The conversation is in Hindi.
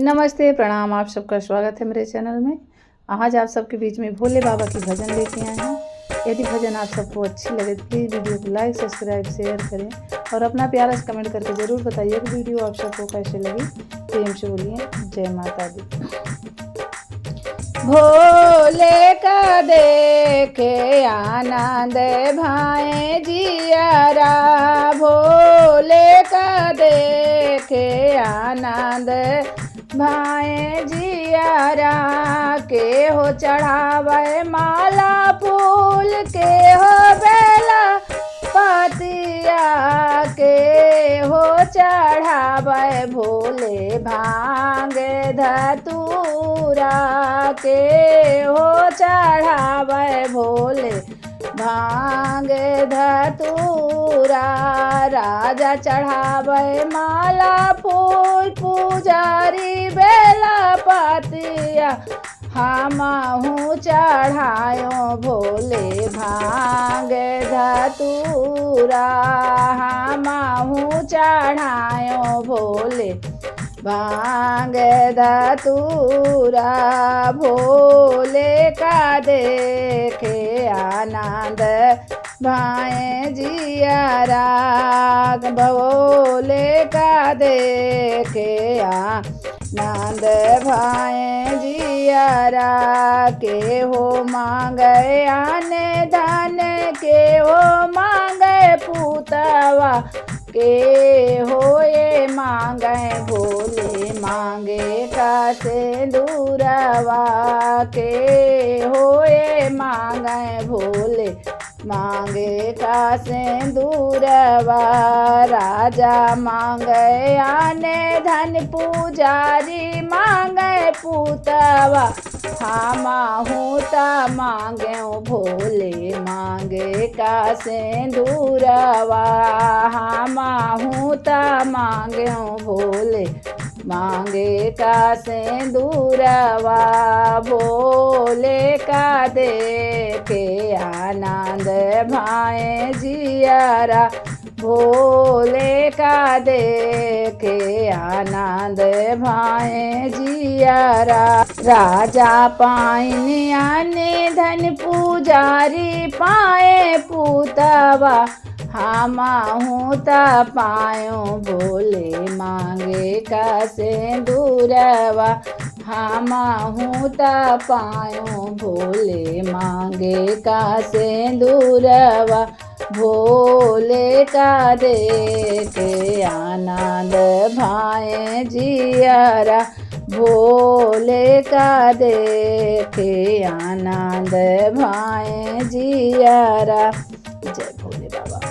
नमस्ते, प्रणाम। आप सबका स्वागत है मेरे चैनल में। आज आप सबके बीच में भोले बाबा की भजन लेके आए हैं। यदि भजन आप सबको अच्छी लगे तो प्लीज़ वीडियो को लाइक, सब्सक्राइब, शेयर करें और अपना प्यारा सा कमेंट करके ज़रूर बताइए कि वीडियो आप सबको कैसे लगी। प्रेम से बोलिए जय माता दी। भोले का देखे आनंद भाए जियारा, भोले का देखे आनंद भाए जियारा, के हो चढ़ावे माला फूल, के हो बेला पतिया, के हो चढ़ावे भोले भांग धतूरा, के हो चढ़ावे भोले भांग धतूरा। राजा चढ़ावे माला फूल, पुजारी बेला पतिया, हमहू चढ़ायो भोले भांग धतूरा, हमहू चढ़ायो भोले भांग धतूरा। भोले का देखे आनंद भाए जियारा, भोले का देखे आनंद भाए जियारा, के हो मांगे आने धन, के हो मांगे पूतवा, के हो ये मांगे भोले मांगे का सिंदूरवा, के हो ये मांगे भोले मांगे का सिंदूरवा। राजा मांगे आने धन, पुजारी मांगे पूतवा, हमहू ता मांगे भोले मांगे का सिंदूरवा, हमहू ता मांगे भोले मांगे का सिंदूरवा। भोले का देखे आनंद भाए जियारा, भोले का देखे आनंद भाए जियारा। राजा पाइन आने धन, पुजारी पाए पूतवा, हमहू ता पायो भोले मांगे का सिंदूरवा, हमहू ता पायो भोले मांगे का सिंदूरवा। भोले का देखे आनंद भाए जियारा, भोले का देखे आनंद भाए जियारा। जय भोले बाबा।